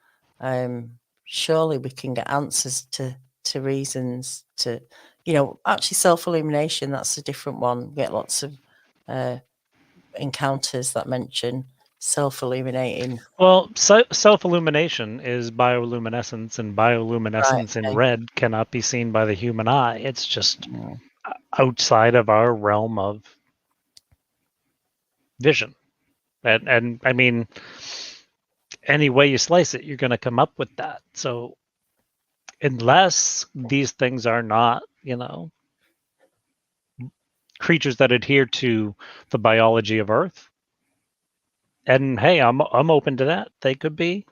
Surely we can get answers to reasons to, actually self-illumination, that's a different one. We get lots of encounters that mention self-illuminating. Well, self-illumination is bioluminescence, and bioluminescence in red cannot be seen by the human eye. It's just outside of our realm of vision. And I mean, any way you slice it, you're going to come up with that. So unless these things are not, creatures that adhere to the biology of Earth, and hey, I'm open to that. They could be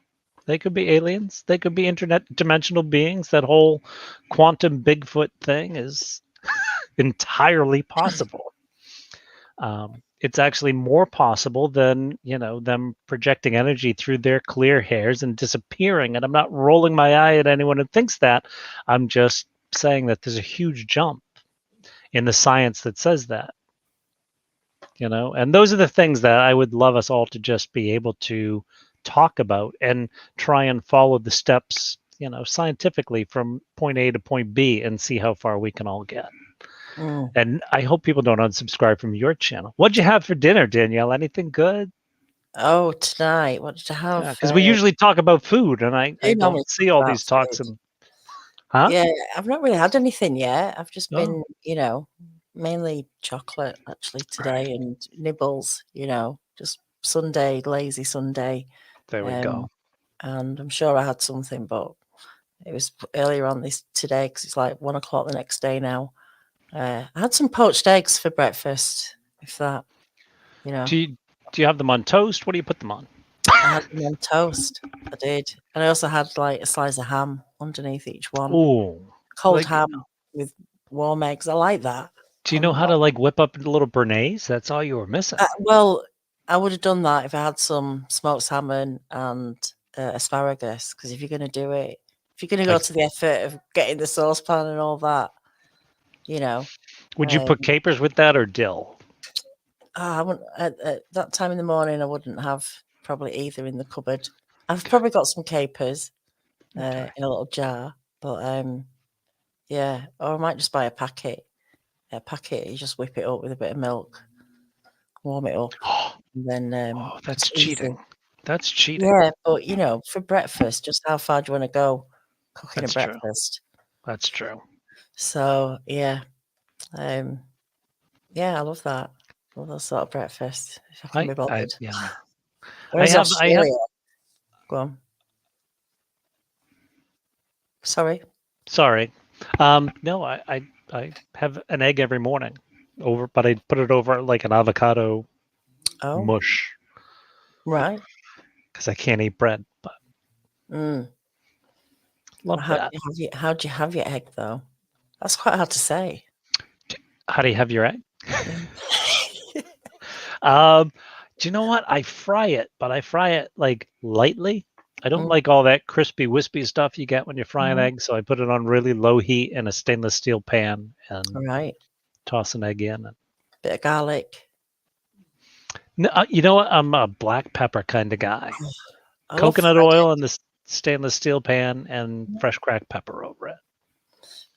aliens. They could be interdimensional beings. That whole quantum Bigfoot thing is entirely possible. It's actually more possible than, them projecting energy through their clear hairs and disappearing. And I'm not rolling my eye at anyone who thinks that. I'm just saying that there's a huge jump in the science that says that. And those are the things that I would love us all to just be able to talk about and try and follow the steps, scientifically from point A to point B and see how far we can all get. And I hope people don't unsubscribe from your channel. What'd you have for dinner, Danielle? Anything good? Oh, tonight, what did I have? Because we usually talk about food, and I Do don't normally see talk all about these talks. food. And huh? Yeah, I've not really had anything yet. I've just Oh, been, mainly chocolate actually right. today and nibbles, just Sunday, lazy Sunday. There we go. And I'm sure I had something, but it was earlier on this today because it's like 1 o'clock the next day now. I had some poached eggs for breakfast, if that, you know. Do you have them on toast? What do you put them on? I had them on toast. I did. And I also had like a slice of ham underneath each one. Oh, Cold like, ham with warm eggs. I like that. do you know how to like whip up a little béarnaise? That's all you were missing. Well, I would have done that if I had some smoked salmon and asparagus. Because if you're going to do it, if you're going to go Like, to the effort of getting the saucepan and all that, you know, would you put capers with that or dill? I wouldn't at that time in the morning. I wouldn't have probably either in the cupboard. I've probably got some capers Okay. in a little jar, but yeah, or I might just buy a packet. A packet, you just whip it up with a bit of milk, warm it up, and then Oh, that's it's easy. cheating. That's cheating. Yeah, but for breakfast, just how far do you want to go cooking That's a true. breakfast? That's true. So yeah, yeah, I love that. Love that sort of breakfast if I can be bothered. Yeah. Whereas I have. Australia, go on. Sorry. Sorry. No, I have an egg every morning but I put it over like an avocado Oh, mush right. because I can't eat bread. But Mm. love that. How do you have your egg though? That's quite hard to say. How do you have your egg? Yeah. Do you know what? I fry it, but I fry it like lightly. I don't Mm. like all that crispy, wispy stuff you get when you fry an Mhm. egg, so I put it on really low heat in a stainless steel pan All and right. toss an egg in. Bit of garlic. No, you know what? I'm a black pepper kind of guy. I love Coconut fried oil in eggs. the stainless steel pan and fresh cracked pepper over it.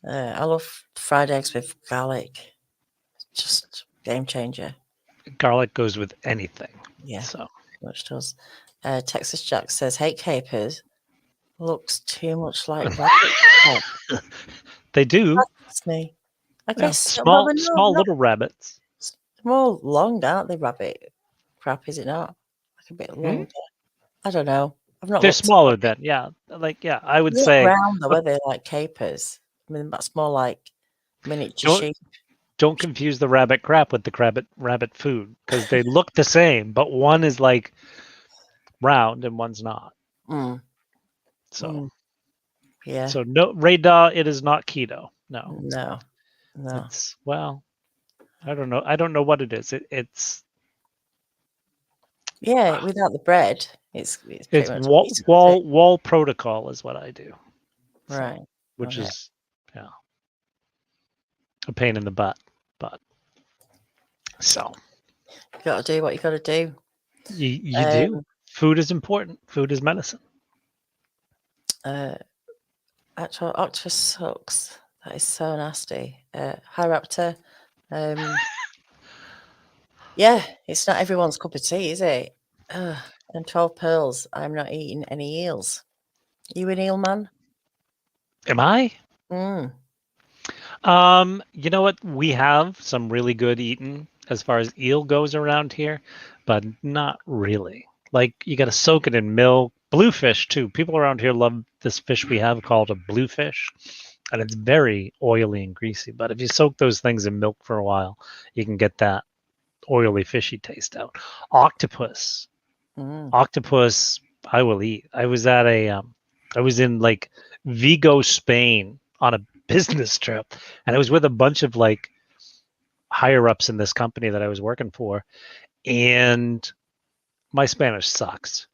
I love fried eggs with garlic. Just game changer. Garlic goes with anything. Yeah, So much does. Texas Jack says, hate capers. Looks too much like rabbit. Oh, they do. that's me. I Yeah, guess, well, small, they're small not little rabbits. more long, aren't they, rabbit crap, is it not? Like a bit Hmm? longer. I don't know. I've not They're looked. smaller than, yeah. Like, yeah, I would They're not say, round though, but are they, like capers? I mean, that's more like miniature don't sheep. don't confuse the rabbit crap with the rabbit food because they look the same, but one is like round and one's not. Mm, So, yeah. so no, radar. It is not keto. No, No. it's well, I don't know. I don't know what it is. It's Yeah, without the bread, it's pretty much wall keto, is it? wall protocol is what I do. So, Right. which Okay. is yeah, a pain in the butt, but so You got to do what you got to do. you do. Food is important. Food is medicine. Actual octopus sucks. That is so nasty. Hi Raptor. Yeah, it's not everyone's cup of tea, is it? And 12 pearls. I'm not eating any eels. You an eel man? Am I? Mm. You know what? We have some really good eating as far as eel goes around here, but not really. Like you got to soak it in milk. Bluefish too. People around here love this fish we have called a bluefish, and it's very oily and greasy. But if you soak those things in milk for a while, you can get that oily, fishy taste out. Octopus, octopus, I will eat. I was at I was in like Vigo, Spain on a business trip, and I was with a bunch of like higher ups in this company that I was working for, and my Spanish sucks.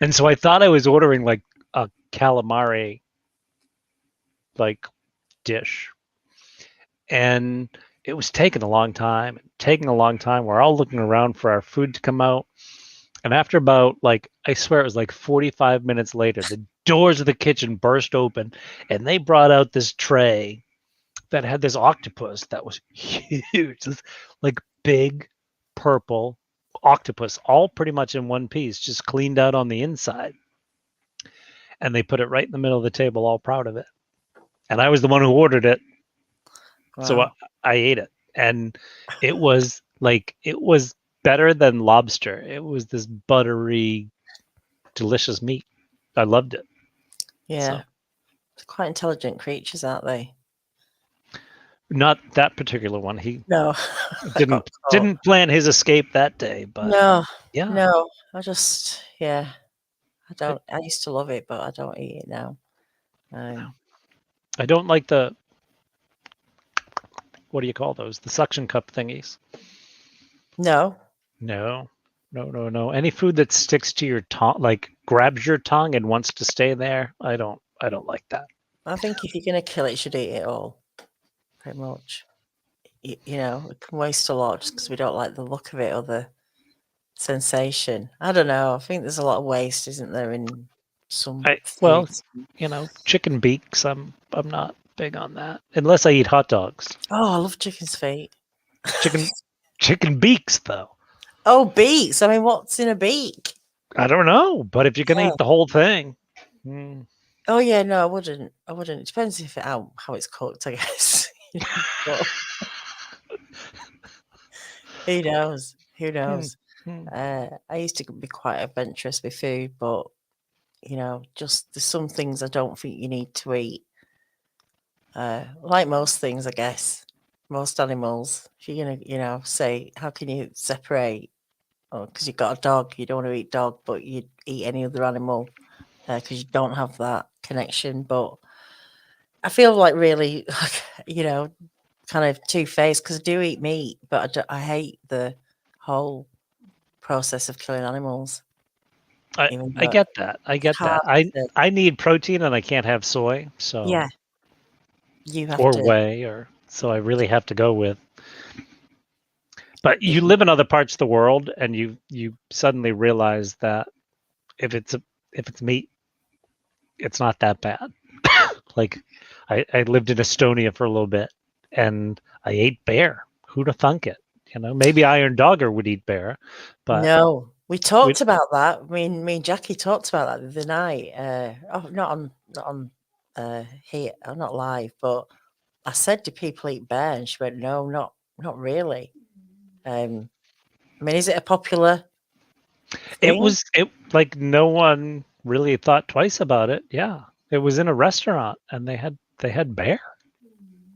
And so I thought I was ordering like a calamari like dish. And it was taking a long time, We're all looking around for our food to come out. And after about like I swear it was like 45 minutes later, the doors of the kitchen burst open and they brought out this tray that had this octopus that was huge. This like big purple octopus, all pretty much in one piece, just cleaned out on the inside. And they put it right in the middle of the table, all proud of it. And I was the one who ordered it, so Wow. I ate it, and it was better than lobster. It was this buttery, delicious meat. I loved it. Yeah. So, They're quite intelligent creatures, aren't they? not that particular one. He No. didn't plan his escape that day, but No. yeah. No. I I, used to love it, but I don't eat it now. I don't like the, what do you call those? The suction cup thingies. No. No. Any food that sticks to your tongue, like grabs your tongue and wants to stay there, I don't like that. I think if you're going to kill it, you should eat it all. Pretty much. You know, it can waste a lot just because we don't like the look of it or the sensation. I don't know. I think there's a lot of waste, isn't there, in some Well, foods? chicken beaks, I'm not big on that unless I eat hot dogs. Oh, I love chicken's feet. Chicken beaks, though. Oh, beaks. I mean, what's in a beak? I don't know, but if you're gonna eat the whole thing, Oh yeah, no, I wouldn't. It depends if how it's cooked, I guess. But who knows? Who knows? I used to be quite adventurous with food, but you know, just there's some things I don't think you need to eat. Like most things, I guess. Most animals. If you're gonna, you know, say how can you separate? Oh, because you've got a dog, you don't want to eat dog, but you'd eat any other animal because you don't have that connection. But I feel like really, you know, kind of two-faced because I do eat meat, but I hate the whole process of killing animals. I get that. I need protein and I can't have soy, so yeah, you have or to. whey, or so I really have to go with. But you live in other parts of the world, and you suddenly realize that if it's meat, it's not that bad. Like I lived in Estonia for a little bit, and I ate bear. Who'd have thunk it? You know, maybe Iron Dogger would eat bear, but no, we talked about that. Me and Jackie talked about that the other night. Not on here, not live, but I said, "Do people eat bear?" And she went, "No, not really." I mean, is it a popular thing? It like no one really thought twice about it. Yeah, it was in a restaurant, and they had bear.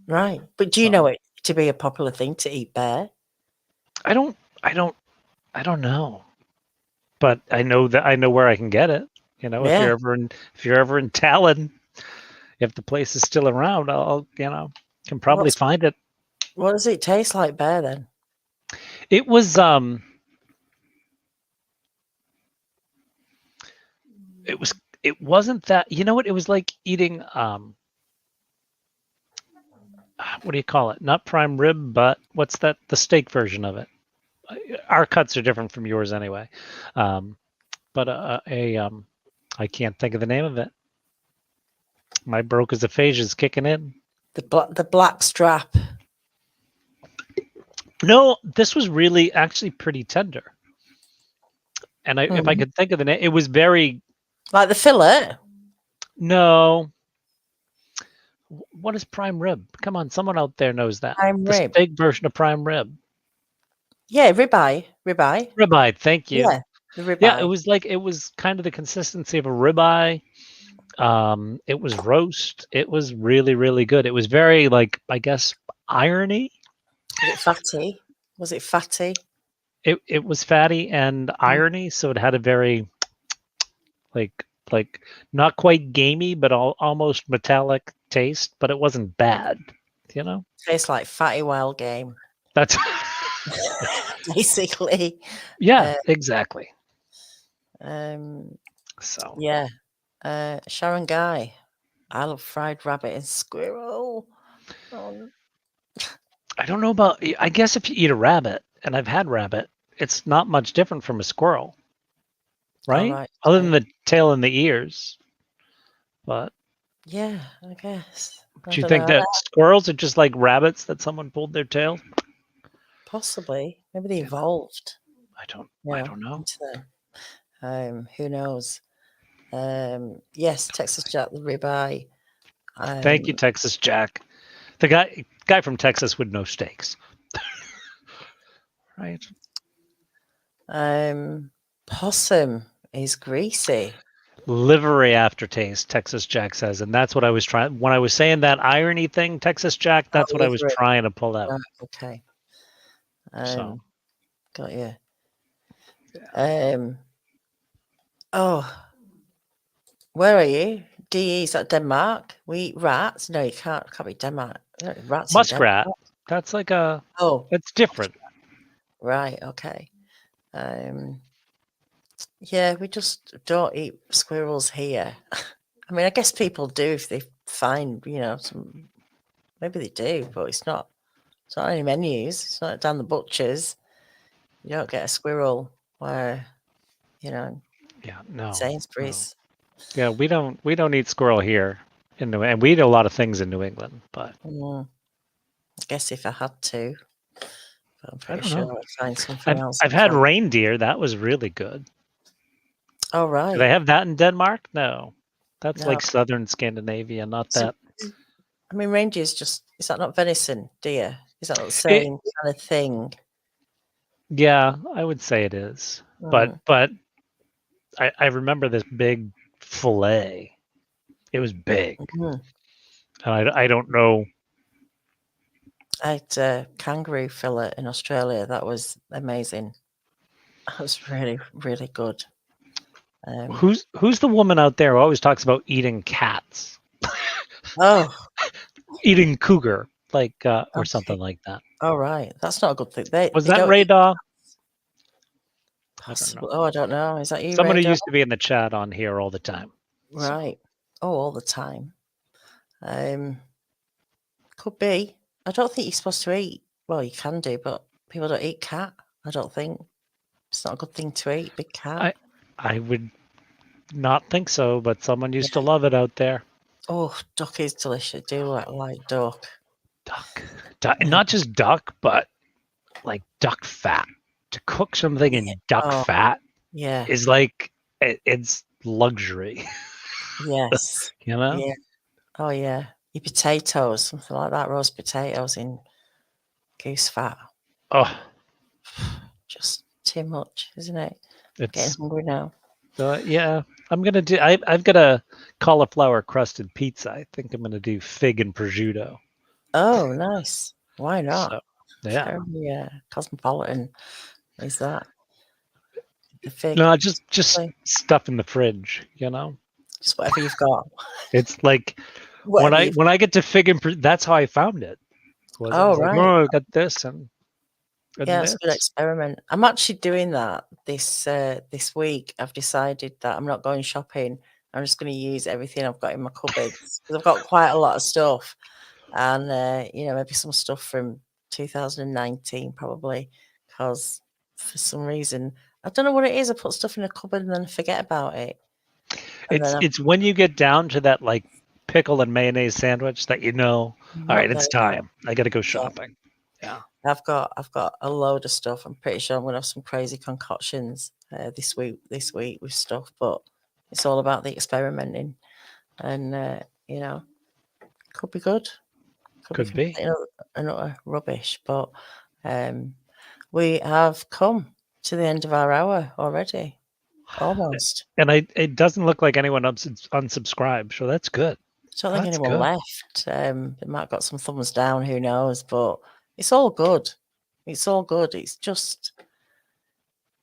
Right, but do you know it to be a popular thing to eat bear? I don't know, but I know where I can get it. You know, Yeah. if you're ever in Talon, if the place is still around, I'll can probably find it. What does it taste like, bear? Then it was it wasn't that, you know what, it was like eating what do you call it? Not prime rib, but what's that? The steak version of it. Our cuts are different from yours anyway. But I can't think of the name of it. My brochophagia is kicking in. The black strap. No, this was really actually pretty tender. And if I could think of the name, it was very like the fillet. No. What is prime rib? Come on, someone out there knows that. Prime rib. Steak version of prime rib. Yeah, ribeye. Ribeye, thank you. Yeah, the ribeye. Yeah, it was kind of the consistency of a ribeye. It was roast. It was really, really good. It was very, like, I guess, irony. Was it fatty? Was it fatty? It was fatty and irony, so it had a very like not quite gamey, but almost metallic taste, but it wasn't bad, you know? Tastes like fatty wild game. That's basically. Yeah, exactly. So yeah. Sharon Guy. I love fried rabbit and squirrel. I don't know about, I guess if you eat a rabbit, and I've had rabbit, it's not much different from a squirrel. Right? Other than the tail and the ears. But yeah, I guess. Do you think that squirrels are just like rabbits that someone pulled their tail? Possibly. Maybe they evolved. I don't Yeah, know. into there. Who knows? Yes, Texas Jack, the ribeye. Thank you, Um, Texas Jack. The guy from Texas with no steaks. Right. possum is greasy. Livery aftertaste, Texas Jack says, and that's what I was trying when I was saying that irony thing, Texas Jack. Oh, That's what I was livery. trying to pull out. Right, okay. So Got you. yeah. Oh, where are you? DE, is that Denmark? We eat rats? No, you can't be Denmark. Rats in Denmark. Muskrat. That's like a. Oh, It's different. right, okay. Yeah, we just don't eat squirrels here. I mean, I guess people do if they find, some. Maybe they do, but it's not on any menus. It's not down the butchers. You don't get a squirrel where, Yeah. No. Sainsbury's. Yeah, we don't eat squirrel here in New, and we eat a lot of things in New England, but I guess if I had to, but I'm I pretty don't sure know. I'd find something else. I've had reindeer. That was really good. Oh, Do right. they have that in Denmark? No. That's No. like southern Scandinavia, not So, that. I mean, reindeer's is that not venison, deer? Is that not the It, same kind of thing? yeah, I would say it is. But I remember this big fillet. It was big. Mhm. And I don't know. I had kangaroo fillet in Australia. That was amazing. That was really, really good. Who's the woman out there who always talks about eating cats? Oh, Eating cougar, like or okay. something like that. All right. That's not a good thing. They Was they that don't Ray eat Daw? possible. Oh, I don't know. Is that you, Someone who Radar? used to be in the chat on here all the time. Right. Oh, all the time. Could be. I don't think you're supposed to eat. Well, you can do, but people don't eat cat. I don't think it's not a good thing to eat. Big cat. I would not think so, but someone used Yeah. to love it out there. Oh, duck is delicious. I do like duck. Duck. Not just duck, but like duck fat. To cook something in duck fat Yeah. is like it's luxury. Yes. You know? Yeah. Oh, yeah. Your potatoes, something like that. Roast potatoes in goose fat. Oh, Just too much, isn't it? Getting it's hungry now. yeah. I'm gonna do. I've got a cauliflower crusted pizza. I think I'm gonna do fig and prosciutto. Oh, nice. Why not? So, yeah. Very cosmopolitan. Is that the fig? No, just stuff in the fridge. You know, Just whatever you've got. it's like Whatever when I get to fig and that's how I found it. I was like, right. oh, I got this and Yeah, it's this. a good experiment. I'm actually doing that this week. I've decided that I'm not going shopping. I'm just going to use everything I've got in my cupboards because I've got quite a lot of stuff, and maybe some stuff from 2019 probably because for some reason I don't know what it is. I put stuff in a cupboard and then forget about it. It's when you get down to that like pickle and mayonnaise sandwich that all right, it's time. I got to go shopping. Yeah. I've got a load of stuff. I'm pretty sure I'm gonna have some crazy concoctions this week with stuff, but it's all about the experimenting, and could be good. Could be. Another rubbish, but we have come to the end of our hour already, almost. And it doesn't look like anyone unsubscribed, so that's good. I don't think anyone left. They might have got some thumbs down, who knows? But it's all good. It's all good. It's just,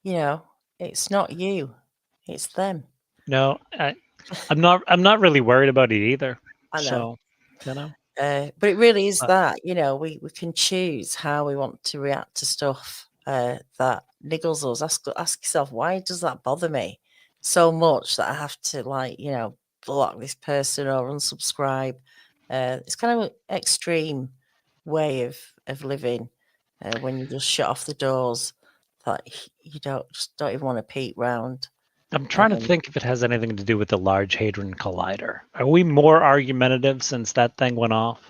it's not you, it's them. No, I'm not really worried about it either. I know. So, but it really is that, we can choose how we want to react to stuff that niggles us. Ask yourself, why does that bother me so much that I have to block this person or unsubscribe? It's kind of an extreme way of living when you just shut off the doors that you don't even want to peek round. I'm trying to think if it has anything to do with the Large Hadron Collider. Are we more argumentative since that thing went off?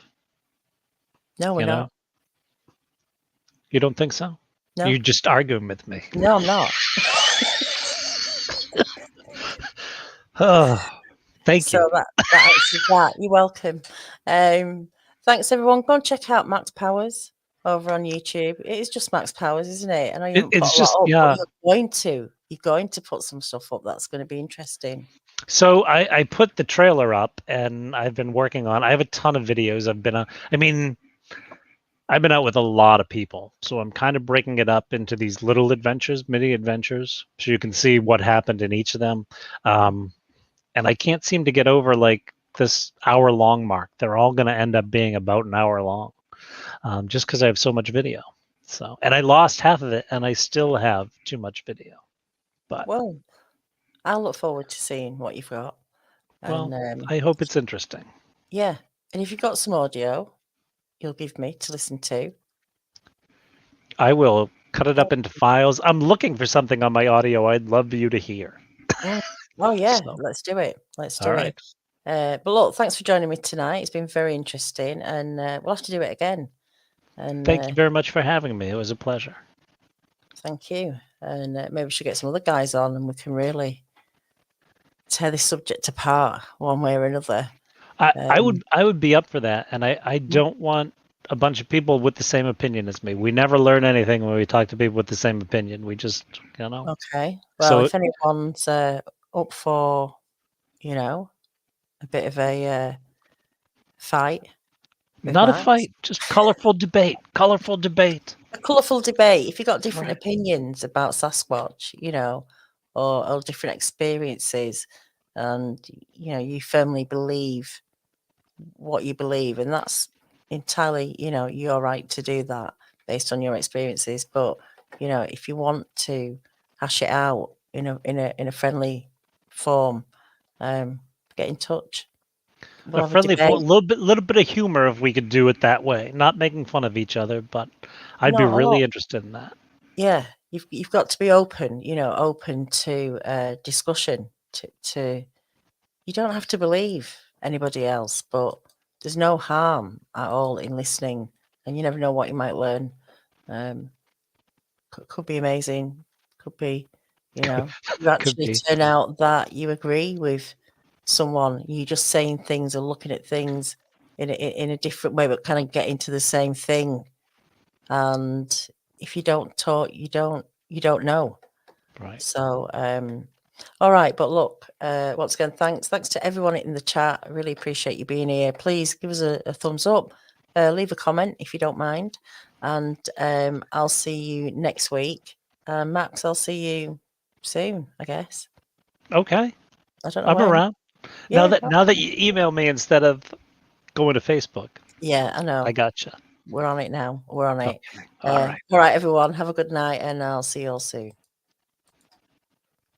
No, we're not. You don't think so? No, You're just arguing with me. no, I'm not. Oh, thank So you. that answers that. You're welcome. Thanks everyone. Go and check out Max Powers over on YouTube. It is just Max Powers, isn't it? I know you haven't put It's a lot just, up, but yeah. you're going to put some stuff up that's going to be interesting. So I put the trailer up, and I've been working on. I have a ton of videos. I've been out with a lot of people, so I'm kind of breaking it up into these little adventures, mini adventures, so you can see what happened in each of them. And I can't seem to get over like this hour-long mark. They're all going to end up being about an hour long, just because I have so much video. So, and I lost half of it, and I still have too much video. But Well, I'll look forward to seeing what you've got. well, And I hope it's interesting. yeah, and if you've got some audio, you'll give me to listen to. I will cut it up into files. I'm looking for something on my audio I'd love you to hear. Oh yeah, So, let's do it. Let's do all it. right. But look, thanks for joining me tonight. It's been very interesting, and we'll have to do it again. And Thank you very much for having me. It was a pleasure. thank you. And maybe we should get some other guys on, and we can really tear this subject apart one way or another. I would be up for that, and I don't want a bunch of people with the same opinion as me. We never learn anything when we talk to people with the same opinion. We just, Okay. Well, So if anyone's up for, a bit of a fight, with not a Max. fight, just colorful debate. Colorful debate. A colourful debate. If you've got different Right. opinions about Sasquatch, or different experiences, and you firmly believe what you believe, and that's entirely, your right to do that based on your experiences. But if you want to hash it out in a friendly form, get in touch. We'll A have friendly, debate. little bit of humor if we could do it that way. Not making fun of each other, but I'd be Not a really lot. interested in that. Yeah, you've got to be open, open to discussion. To You don't have to believe anybody else, but there's no harm at all in listening, and you never know what you might learn. Could be amazing. Could be, you actually be. turn out that you agree with someone. You just saying things and looking at things in a different way, but kind of getting to the same thing. And if you don't talk, you don't know. Right. So, all right. But look, once again, thanks to everyone in the chat. I really appreciate you being here. Please give us a thumbs up, leave a comment if you don't mind, and I'll see you next week. Max, I'll see you soon, I guess. Okay. I don't know I'm when. around. Yeah, Now that you email me instead of going to Facebook. yeah, I know. I gotcha. We're on it now. We're on it. Okay. All right. All right, everyone. Have a good night, and I'll see you all soon.